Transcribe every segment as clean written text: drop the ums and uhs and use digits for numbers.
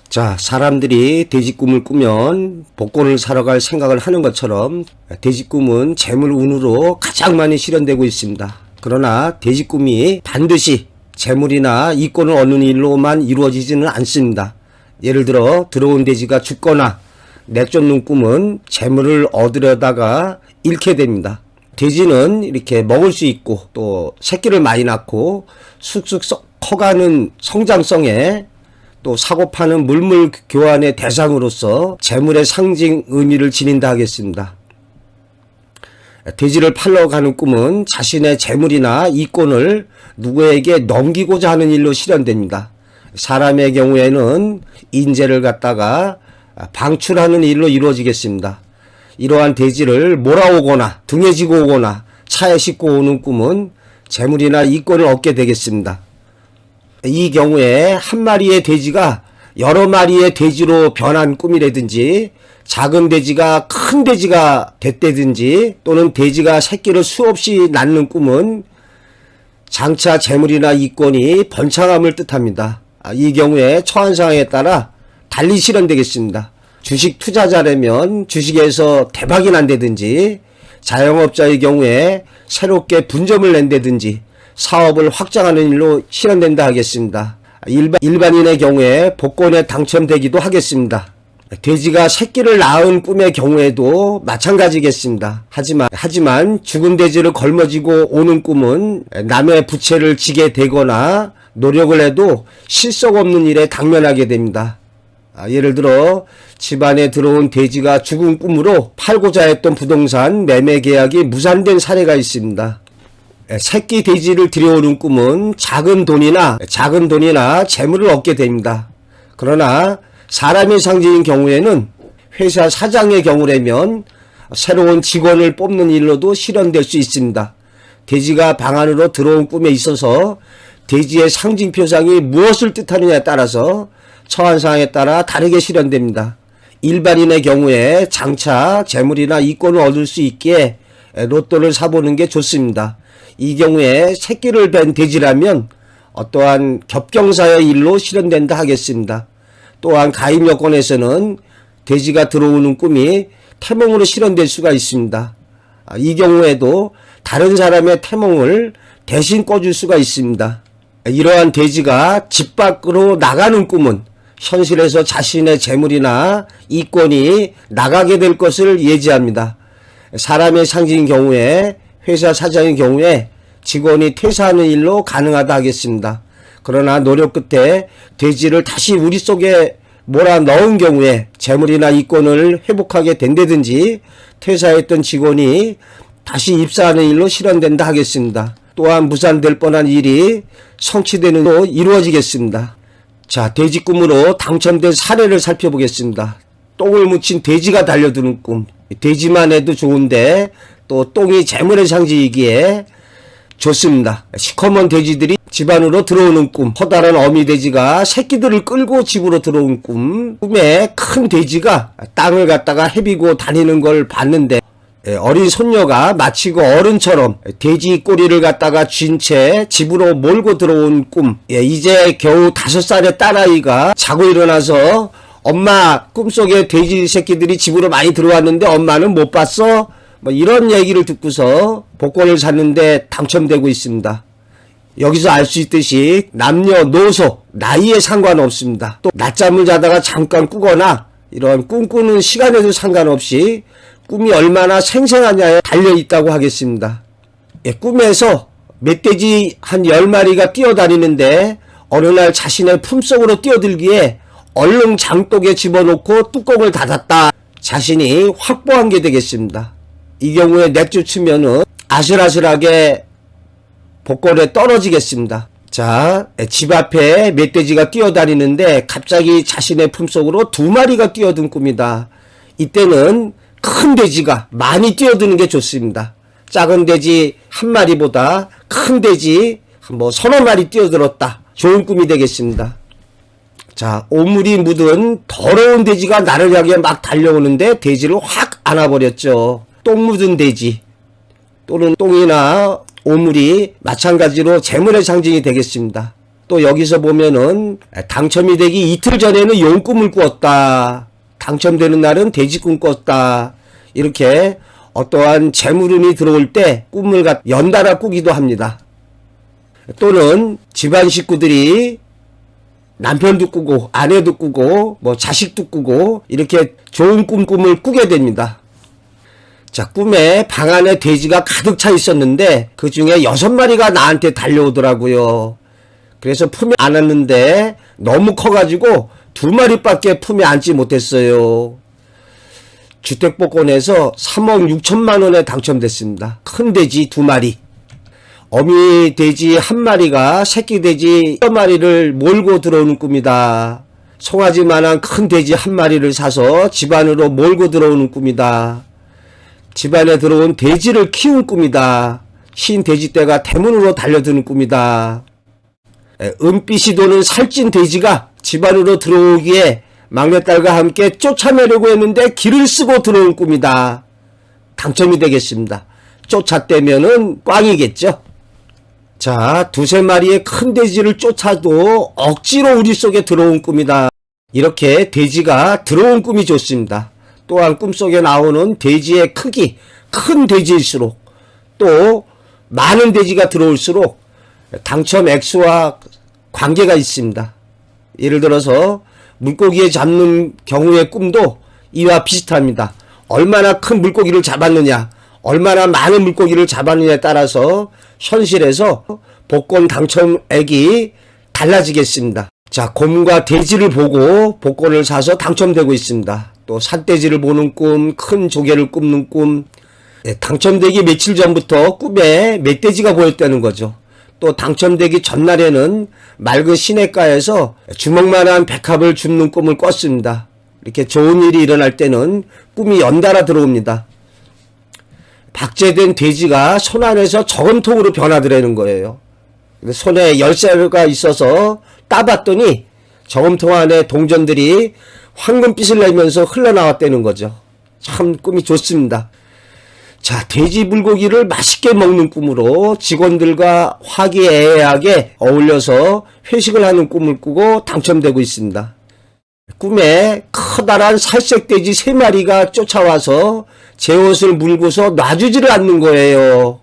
자, 사람들이 돼지 꿈을 꾸면 복권을 사러 갈 생각을 하는 것처럼 돼지 꿈은 재물 운으로 가장 많이 실현되고 있습니다. 그러나 돼지 꿈이 반드시 재물이나 이권을 얻는 일로만 이루어지지는 않습니다. 예를 들어 들어온 돼지가 죽거나 내쫓는 꿈은 재물을 얻으려다가 잃게 됩니다. 돼지는 이렇게 먹을 수 있고 또 새끼를 많이 낳고 쑥쑥 커가는 성장성에 또 사고 파는 물물 교환의 대상으로서 재물의 상징 의미를 지닌다 하겠습니다. 돼지를 팔러 가는 꿈은 자신의 재물이나 이권을 누구에게 넘기고자 하는 일로 실현됩니다. 사람의 경우에는 인재를 갖다가 방출하는 일로 이루어지겠습니다. 이러한 돼지를 몰아오거나 등에 지고 오거나 차에 싣고 오는 꿈은 재물이나 이권을 얻게 되겠습니다. 이 경우에 한 마리의 돼지가 여러 마리의 돼지로 변한 꿈이라든지 작은 돼지가 큰 돼지가 됐다든지 또는 돼지가 새끼를 수없이 낳는 꿈은 장차 재물이나 이권이 번창함을 뜻합니다. 이 경우에 처한 상황에 따라 달리 실현되겠습니다. 주식 투자자라면 주식에서 대박이 난다든지 자영업자의 경우에 새롭게 분점을 낸다든지 사업을 확장하는 일로 실현된다 하겠습니다. 일반인의 경우에 복권에 당첨되기도 하겠습니다. 돼지가 새끼를 낳은 꿈의 경우에도 마찬가지겠습니다. 하지만 죽은 돼지를 걸머지고 오는 꿈은 남의 부채를 지게 되거나 노력을 해도 실속 없는 일에 당면하게 됩니다. 예를 들어 집안에 들어온 돼지가 죽은 꿈으로 팔고자 했던 부동산 매매 계약이 무산된 사례가 있습니다. 새끼 돼지를 들여오는 꿈은 작은 돈이나 재물을 얻게 됩니다. 그러나 사람의 상징인 경우에는 회사 사장의 경우라면 새로운 직원을 뽑는 일로도 실현될 수 있습니다. 돼지가 방 안으로 들어온 꿈에 있어서 돼지의 상징 표상이 무엇을 뜻하느냐에 따라서 처한 상황에 따라 다르게 실현됩니다. 일반인의 경우에 장차 재물이나 이권을 얻을 수 있기에 로또를 사보는 게 좋습니다. 이 경우에 새끼를 뵌 돼지라면 어떠한 겹경사의 일로 실현된다 하겠습니다. 또한 가입 여건에서는 돼지가 들어오는 꿈이 태몽으로 실현될 수가 있습니다. 이 경우에도 다른 사람의 태몽을 대신 꿔줄 수가 있습니다. 이러한 돼지가 집 밖으로 나가는 꿈은 현실에서 자신의 재물이나 이권이 나가게 될 것을 예지합니다. 사람의 상징인 경우에 회사 사장의 경우에 직원이 퇴사하는 일로 가능하다 하겠습니다. 그러나 노력 끝에 돼지를 다시 우리 속에 몰아 넣은 경우에 재물이나 이권을 회복하게 된다든지 퇴사했던 직원이 다시 입사하는 일로 실현된다 하겠습니다. 또한 무산될 뻔한 일이 성취되는 일로 이루어지겠습니다. 자, 돼지 꿈으로 당첨된 사례를 살펴보겠습니다. 똥을 묻힌 돼지가 달려드는 꿈. 돼지만 해도 좋은데 또 똥이 재물의 상징이기에 좋습니다. 시커먼 돼지들이 집 안으로 들어오는 꿈. 커다란 어미 돼지가 새끼들을 끌고 집으로 들어온 꿈. 꿈에 큰 돼지가 땅을 갖다가 헤비고 다니는 걸 봤는데 어린 손녀가 마치 그 어른처럼 돼지 꼬리를 갖다가 쥔 채 집으로 몰고 들어온 꿈. 이제 겨우 5살의 딸아이가 자고 일어나서 엄마, 꿈속에 돼지 새끼들이 집으로 많이 들어왔는데 엄마는 못 봤어? 이런 얘기를 듣고서 복권을 샀는데 당첨되고 있습니다. 여기서 알 수 있듯이 남녀노소 나이에 상관없습니다. 또 낮잠을 자다가 잠깐 꾸거나 이런 꿈꾸는 시간에도 상관없이 꿈이 얼마나 생생하냐에 달려있다고 하겠습니다. 꿈에서 멧돼지 한 10마리가 뛰어다니는데 어느 날 자신의 품속으로 뛰어들기에 얼른 장독에 집어넣고 뚜껑을 닫았다. 자신이 확보한 게 되겠습니다. 이 경우에 내쫓으면은 아슬아슬하게 복권에 떨어지겠습니다. 자, 집 앞에 멧돼지가 뛰어다니는데 갑자기 자신의 품속으로 2마리가 뛰어든 꿈이다. 이때는 큰 돼지가 많이 뛰어드는 게 좋습니다. 작은 돼지 1마리보다 큰 돼지 서너 마리 뛰어들었다. 좋은 꿈이 되겠습니다. 자, 오물이 묻은 더러운 돼지가 나를 향해 막 달려오는데 돼지를 확 안아버렸죠. 똥 묻은 돼지 또는 똥이나 오물이 마찬가지로 재물의 상징이 되겠습니다. 또 여기서 보면은 당첨이 되기 이틀 전에는 용 꿈을 꾸었다. 당첨되는 날은 돼지 꿈 꿨다. 이렇게 어떠한 재물운이 들어올 때 꿈을 연달아 꾸기도 합니다. 또는 집안 식구들이 남편도 꾸고 아내도 꾸고 뭐 자식도 꾸고 이렇게 좋은 꿈을 꾸게 됩니다. 자, 꿈에 방 안에 돼지가 가득 차 있었는데 그 중에 6마리가 나한테 달려오더라고요. 그래서 품에 안았는데 너무 커가지고 2마리밖에 품에 안지 못했어요. 주택복권에서 3억 6천만 원에 당첨됐습니다. 큰 돼지 2마리. 어미 돼지 1마리가 새끼 돼지 1마리를 몰고 들어오는 꿈이다. 송아지만한 큰 돼지 1마리를 사서 집안으로 몰고 들어오는 꿈이다. 집안에 들어온 돼지를 키운 꿈이다. 흰 돼지떼가 대문으로 달려드는 꿈이다. 은빛이 도는 살찐 돼지가 집안으로 들어오기에 막내딸과 함께 쫓아내려고 했는데 길을 쓰고 들어온 꿈이다. 당첨이 되겠습니다. 쫓아떼면은 꽝이겠죠. 자, 2-3마리의 큰 돼지를 쫓아도 억지로 우리 속에 들어온 꿈이다. 이렇게 돼지가 들어온 꿈이 좋습니다. 또한 꿈속에 나오는 돼지의 크기, 큰 돼지일수록 또 많은 돼지가 들어올수록 당첨 액수와 관계가 있습니다. 예를 들어서 물고기에 잡는 경우의 꿈도 이와 비슷합니다. 얼마나 큰 물고기를 잡았느냐, 얼마나 많은 물고기를 잡았느냐에 따라서 현실에서 복권 당첨액이 달라지겠습니다. 자, 곰과 돼지를 보고 복권을 사서 당첨되고 있습니다. 또 산돼지를 보는 꿈, 큰 조개를 굽는 꿈. 당첨되기 며칠 전부터 꿈에 멧돼지가 보였다는 거죠. 또 당첨되기 전날에는 맑은 시냇가에서 주먹만한 백합을 줍는 꿈을 꿨습니다. 이렇게 좋은 일이 일어날 때는 꿈이 연달아 들어옵니다. 박제된 돼지가 손 안에서 저금통으로 변하더라는 거예요. 손에 열쇠가 있어서 따봤더니 저금통 안에 동전들이 황금빛을 내면서 흘러나왔다는 거죠. 참 꿈이 좋습니다. 자, 돼지 불고기를 맛있게 먹는 꿈으로 직원들과 화기애애하게 어울려서 회식을 하는 꿈을 꾸고 당첨되고 있습니다. 꿈에 커다란 살색 돼지 3마리가 쫓아와서 제 옷을 물고서 놔주지를 않는 거예요.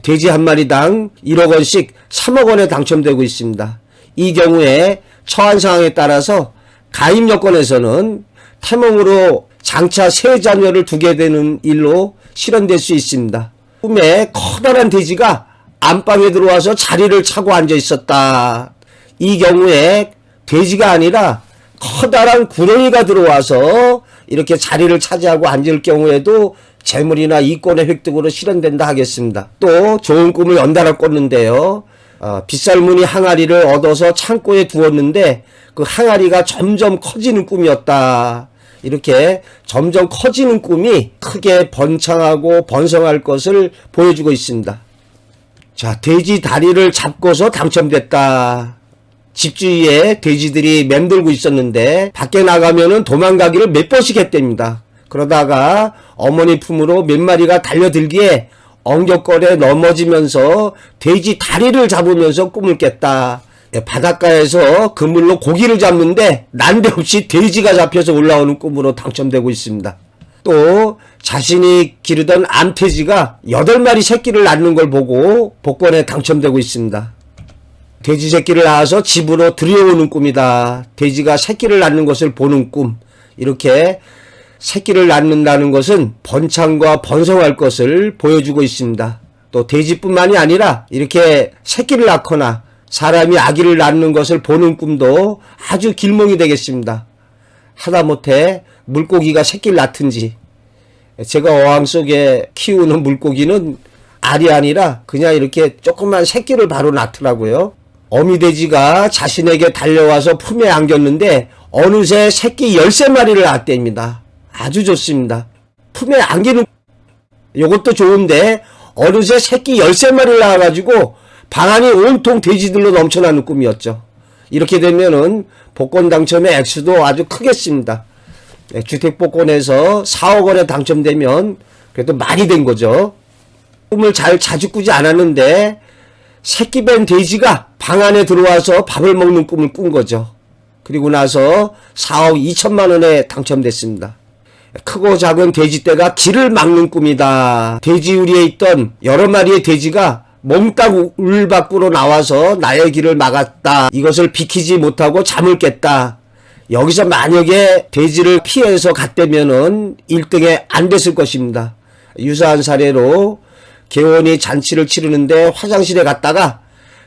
돼지 1마리당 1억 원씩 3억 원에 당첨되고 있습니다. 이 경우에 처한 상황에 따라서 가입 여건에서는 태몽으로 장차 세 자녀를 두게 되는 일로 실현될 수 있습니다. 꿈에 커다란 돼지가 안방에 들어와서 자리를 차고 앉아 있었다. 이 경우에 돼지가 아니라 커다란 구렁이가 들어와서 이렇게 자리를 차지하고 앉을 경우에도 재물이나 이권의 획득으로 실현된다 하겠습니다. 또 좋은 꿈을 연달아 꿨는데요. 빗살무늬 항아리를 얻어서 창고에 두었는데 그 항아리가 점점 커지는 꿈이었다. 이렇게 점점 커지는 꿈이 크게 번창하고 번성할 것을 보여주고 있습니다. 자, 돼지 다리를 잡고서 당첨됐다. 집 주위에 돼지들이 맴돌고 있었는데 밖에 나가면은 도망가기를 몇 번씩 했답니다. 그러다가 어머니 품으로 몇 마리가 달려들기에 엉겹거려 넘어지면서 돼지 다리를 잡으면서 꿈을 깼다. 바닷가에서 그물로 고기를 잡는데 난데없이 돼지가 잡혀서 올라오는 꿈으로 당첨되고 있습니다. 또 자신이 기르던 암돼지가 8마리 새끼를 낳는 걸 보고 복권에 당첨되고 있습니다. 돼지 새끼를 낳아서 집으로 들여오는 꿈이다. 돼지가 새끼를 낳는 것을 보는 꿈. 이렇게 새끼를 낳는다는 것은 번창과 번성할 것을 보여주고 있습니다. 또 돼지뿐만이 아니라 이렇게 새끼를 낳거나 사람이 아기를 낳는 것을 보는 꿈도 아주 길몽이 되겠습니다. 하다못해 물고기가 새끼를 낳든지, 제가 어항 속에 키우는 물고기는 알이 아니라 그냥 이렇게 조그만 새끼를 바로 낳더라고요. 어미돼지가 자신에게 달려와서 품에 안겼는데 어느새 새끼 13마리를 낳았답니다. 아주 좋습니다. 품에 안기는 요것도 좋은데 어느새 새끼 13마리를 낳아가지고 방 안이 온통 돼지들로 넘쳐나는 꿈이었죠. 이렇게 되면은 복권 당첨의 액수도 아주 크겠습니다. 주택복권에서 4억 원에 당첨되면 그래도 많이 된 거죠. 꿈을 자주 꾸지 않았는데 새끼 뺀 돼지가 방 안에 들어와서 밥을 먹는 꿈을 꾼 거죠. 그리고 나서 4억 2천만 원에 당첨됐습니다. 크고 작은 돼지떼가 길을 막는 꿈이다. 돼지우리에 있던 여러 마리의 돼지가 몽땅 울 밖으로 나와서 나의 길을 막았다. 이것을 비키지 못하고 잠을 깼다. 여기서 만약에 돼지를 피해서 갔다면은 1등에 안 됐을 것입니다. 유사한 사례로 개원이 잔치를 치르는데 화장실에 갔다가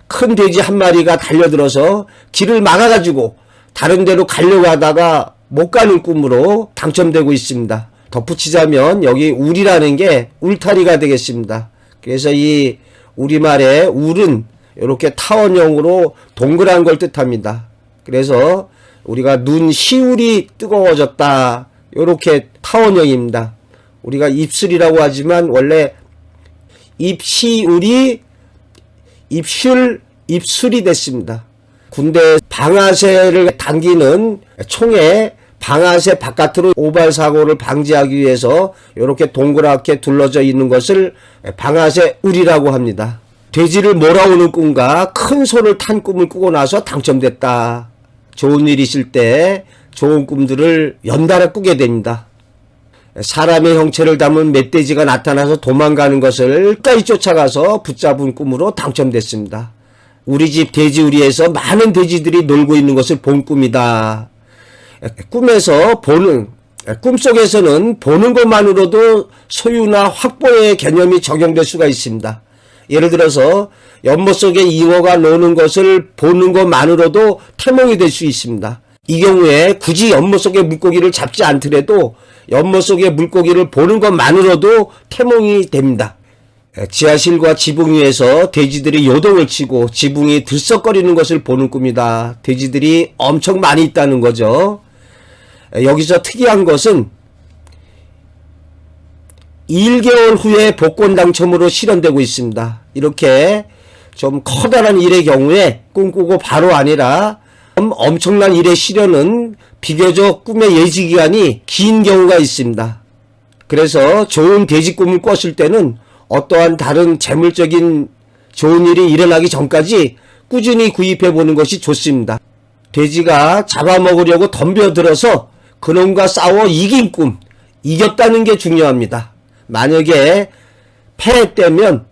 큰 돼지 한 마리가 달려들어서 길을 막아가지고 다른 데로 가려고 하다가 못 가는 꿈으로 당첨되고 있습니다. 덧붙이자면 여기 울이라는 게 울타리가 되겠습니다. 그래서 이 우리말의 울은 이렇게 타원형으로 동그란 걸 뜻합니다. 그래서 우리가 눈 시울이 뜨거워졌다. 이렇게 타원형입니다. 우리가 입술이라고 하지만 원래 입시울이 입술이 됐습니다. 군대 방아쇠를 당기는 총에 방아쇠 바깥으로 오발 사고를 방지하기 위해서 이렇게 동그랗게 둘러져 있는 것을 방아쇠 울이라고 합니다. 돼지를 몰아오는 꿈과 큰 소를 탄 꿈을 꾸고 나서 당첨됐다. 좋은 일 있을 때 좋은 꿈들을 연달아 꾸게 됩니다. 사람의 형체를 담은 멧돼지가 나타나서 도망가는 것을 끝까지 쫓아가서 붙잡은 꿈으로 당첨됐습니다. 우리 집 돼지우리에서 많은 돼지들이 놀고 있는 것을 본 꿈이다. 꿈속에서는 보는 것만으로도 소유나 확보의 개념이 적용될 수가 있습니다. 예를 들어서 연못 속에 잉어가 노는 것을 보는 것만으로도 태몽이 될 수 있습니다. 이 경우에 굳이 연못 속의 물고기를 잡지 않더라도 연못 속의 물고기를 보는 것만으로도 태몽이 됩니다. 지하실과 지붕 위에서 돼지들이 요동을 치고 지붕이 들썩거리는 것을 보는 꿈이다. 돼지들이 엄청 많이 있다는 거죠. 여기서 특이한 것은 1개월 후에 복권 당첨으로 실현되고 있습니다. 이렇게 좀 커다란 일의 경우에 꿈꾸고 바로 아니라 엄청난 일의 실현은 비교적 꿈의 예지기간이 긴 경우가 있습니다. 그래서 좋은 돼지 꿈을 꿨을 때는 어떠한 다른 재물적인 좋은 일이 일어나기 전까지 꾸준히 구입해 보는 것이 좋습니다. 돼지가 잡아먹으려고 덤벼들어서 그놈과 싸워 이긴 꿈, 이겼다는 게 중요합니다. 만약에 패했다면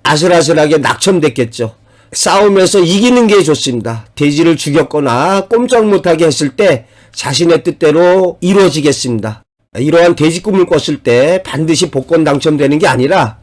아슬아슬하게 낙첨됐겠죠. 싸우면서 이기는 게 좋습니다. 돼지를 죽였거나 꼼짝 못하게 했을 때 자신의 뜻대로 이루어지겠습니다. 이러한 돼지 꿈을 꿨을 때 반드시 복권 당첨되는 게 아니라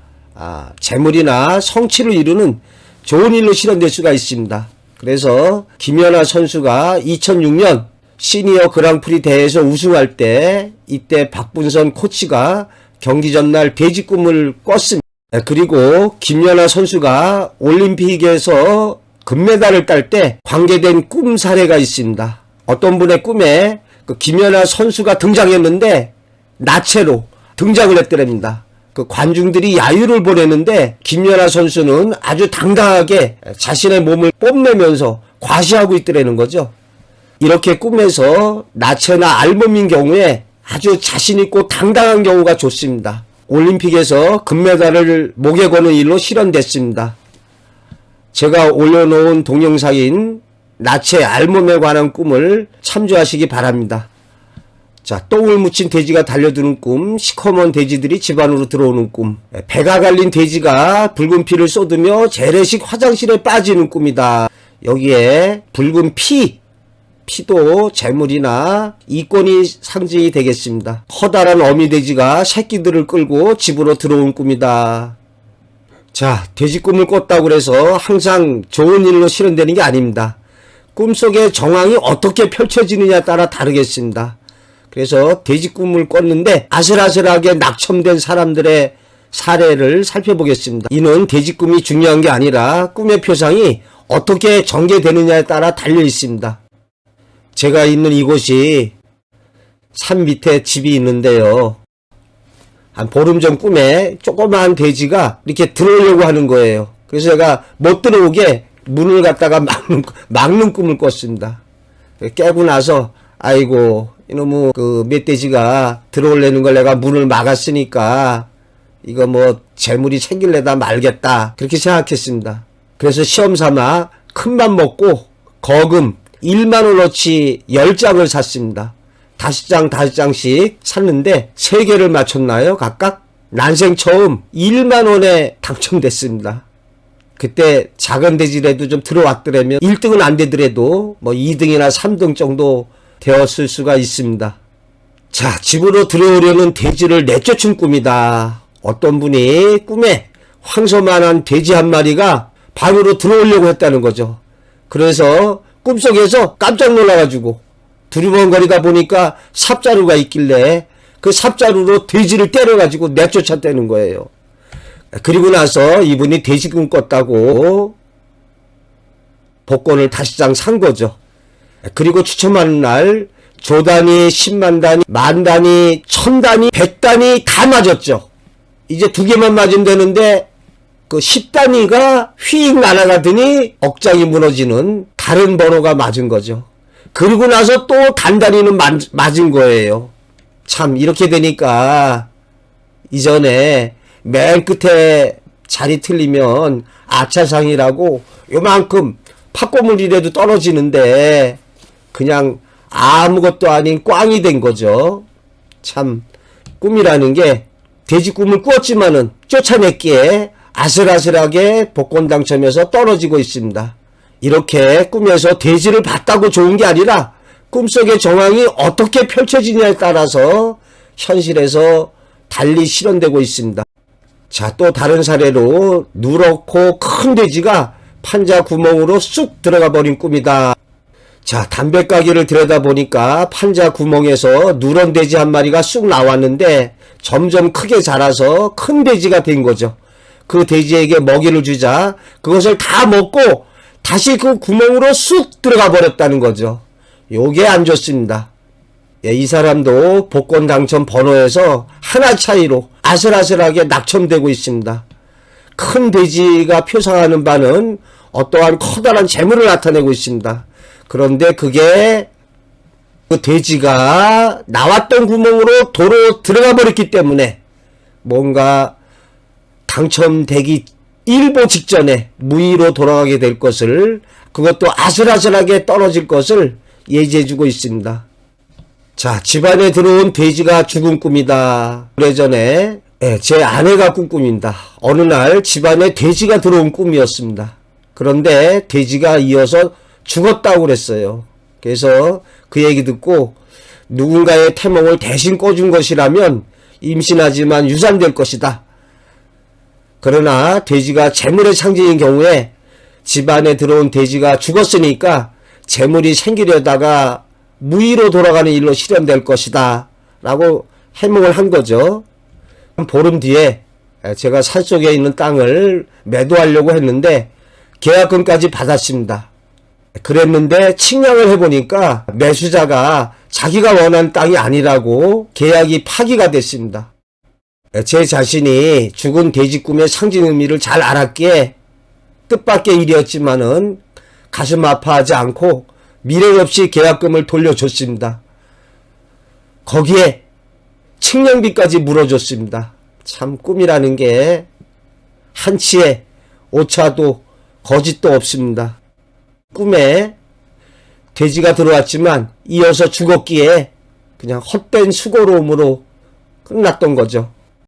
재물이나 성취를 이루는 좋은 일로 실현될 수가 있습니다. 그래서 김연아 선수가 2006년 시니어 그랑프리 대회에서 우승할 때 이때 박분선 코치가 경기 전날 돼지 꿈을 꿨습니다. 그리고 김연아 선수가 올림픽에서 금메달을 딸 때 관계된 꿈 사례가 있습니다. 어떤 분의 꿈에 그 김연아 선수가 등장했는데 나체로 등장을 했더랍니다. 그 관중들이 야유를 보내는데 김연아 선수는 아주 당당하게 자신의 몸을 뽐내면서 과시하고 있더라는 거죠. 이렇게 꿈에서 나체나 알몸인 경우에 아주 자신있고 당당한 경우가 좋습니다. 올림픽에서 금메달을 목에 거는 일로 실현됐습니다. 제가 올려놓은 동영상인 나체 알몸에 관한 꿈을 참조하시기 바랍니다. 자, 똥을 묻힌 돼지가 달려드는 꿈, 시커먼 돼지들이 집 안으로 들어오는 꿈, 배가 갈린 돼지가 붉은 피를 쏟으며 재래식 화장실에 빠지는 꿈이다. 여기에 붉은 피도 재물이나 이권이 상징이 되겠습니다. 커다란 어미돼지가 새끼들을 끌고 집으로 들어온 꿈이다. 자, 돼지 꿈을 꿨다고 해서 항상 좋은 일로 실현되는 게 아닙니다. 꿈속의 정황이 어떻게 펼쳐지느냐에 따라 다르겠습니다. 그래서 돼지 꿈을 꿨는데 아슬아슬하게 낙첨된 사람들의 사례를 살펴보겠습니다. 이는 돼지 꿈이 중요한 게 아니라 꿈의 표상이 어떻게 전개되느냐에 따라 달려 있습니다. 제가 있는 이곳이 산 밑에 집이 있는데요. 한 보름 전 꿈에 조그마한 돼지가 이렇게 들어오려고 하는 거예요. 그래서 제가 못 들어오게 문을 갖다가 막는 꿈을 꿨습니다. 깨고 나서 아이고 이놈의 그 멧돼지가 들어오려는 걸 내가 문을 막았으니까 이거 뭐 재물이 생길래다 말겠다 그렇게 생각했습니다. 그래서 시험 삼아 큰맘 먹고 거금 1만 원어치 10장을 샀습니다. 5장씩 샀는데 3개를 맞췄나요? 각각? 난생 처음 1만 원에 당첨됐습니다. 그때 작은 돼지라도 좀 들어왔더라면 1등은 안 되더라도 뭐 2등이나 3등 정도 되었을 수가 있습니다. 자, 집으로 들어오려는 돼지를 내쫓은 꿈이다. 어떤 분이 꿈에 황소만한 돼지 한 마리가 방으로 들어오려고 했다는 거죠. 그래서 꿈속에서 깜짝 놀라가지고 두리번거리다 보니까 삽자루가 있길래 그 삽자루로 돼지를 때려가지고 내쫓았다는 거예요. 그리고 나서 이분이 돼지꿈 꿨다고 복권을 5장 산 거죠. 그리고 추첨하는 날 조단위, 10만 단위, 만 단위, 1000단위, 100단위 다 맞았죠. 이제 2개만 맞으면 되는데 그 10단위가 휙 날아가더니 억장이 무너지는 다른 번호가 맞은 거죠. 그리고 나서 또 단단위는 맞은 거예요. 참 이렇게 되니까 이전에 맨 끝에 자리 틀리면 아차상이라고 요만큼 팥고물이라도 떨어지는데 그냥 아무것도 아닌 꽝이 된 거죠. 참 꿈이라는 게 돼지 꿈을 꾸었지만은 쫓아냈기에 아슬아슬하게 복권 당첨해서 떨어지고 있습니다. 이렇게 꿈에서 돼지를 봤다고 좋은 게 아니라 꿈속의 정황이 어떻게 펼쳐지냐에 따라서 현실에서 달리 실현되고 있습니다. 자, 또 다른 사례로 누렇고 큰 돼지가 판자 구멍으로 쑥 들어가 버린 꿈이다. 자, 담배가게를 들여다보니까 판자 구멍에서 누런 돼지 한 마리가 쑥 나왔는데 점점 크게 자라서 큰 돼지가 된 거죠. 그 돼지에게 먹이를 주자 그것을 다 먹고 다시 그 구멍으로 쑥 들어가 버렸다는 거죠. 요게 안 좋습니다. 예, 이 사람도 복권 당첨 번호에서 하나 차이로 아슬아슬하게 낙첨되고 있습니다. 큰 돼지가 표상하는 바는 어떠한 커다란 재물을 나타내고 있습니다. 그런데 그게 그 돼지가 나왔던 구멍으로 도로 들어가 버렸기 때문에 뭔가 당첨되기 일보 직전에 무의로 돌아가게 될 것을, 그것도 아슬아슬하게 떨어질 것을 예지해주고 있습니다. 자, 집안에 들어온 돼지가 죽은 꿈이다. 오래전에 제 아내가 꾼 꿈입니다. 어느 날 집안에 돼지가 들어온 꿈이었습니다. 그런데 돼지가 이어서 죽었다고 그랬어요. 그래서 그 얘기 듣고 누군가의 태몽을 대신 꿔준 것이라면 임신하지만 유산될 것이다. 그러나 돼지가 재물의 상징인 경우에 집안에 들어온 돼지가 죽었으니까 재물이 생기려다가 무의로 돌아가는 일로 실현될 것이다 라고 해몽을 한 거죠. 보름 뒤에 제가 산속에 있는 땅을 매도하려고 했는데 계약금까지 받았습니다. 그랬는데 측량을 해보니까 매수자가 자기가 원하는 땅이 아니라고 계약이 파기가 됐습니다. 제 자신이 죽은 돼지 꿈의 상징 의미를 잘 알았기에 뜻밖의 일이었지만은 가슴 아파하지 않고 미련 없이 계약금을 돌려줬습니다. 거기에 측량비까지 물어줬습니다. 참 꿈이라는 게 한치의 오차도 거짓도 없습니다. 꿈에 돼지가 들어왔지만 이어서 죽었기에 그냥 헛된 수고로움으로 끝났던 거죠.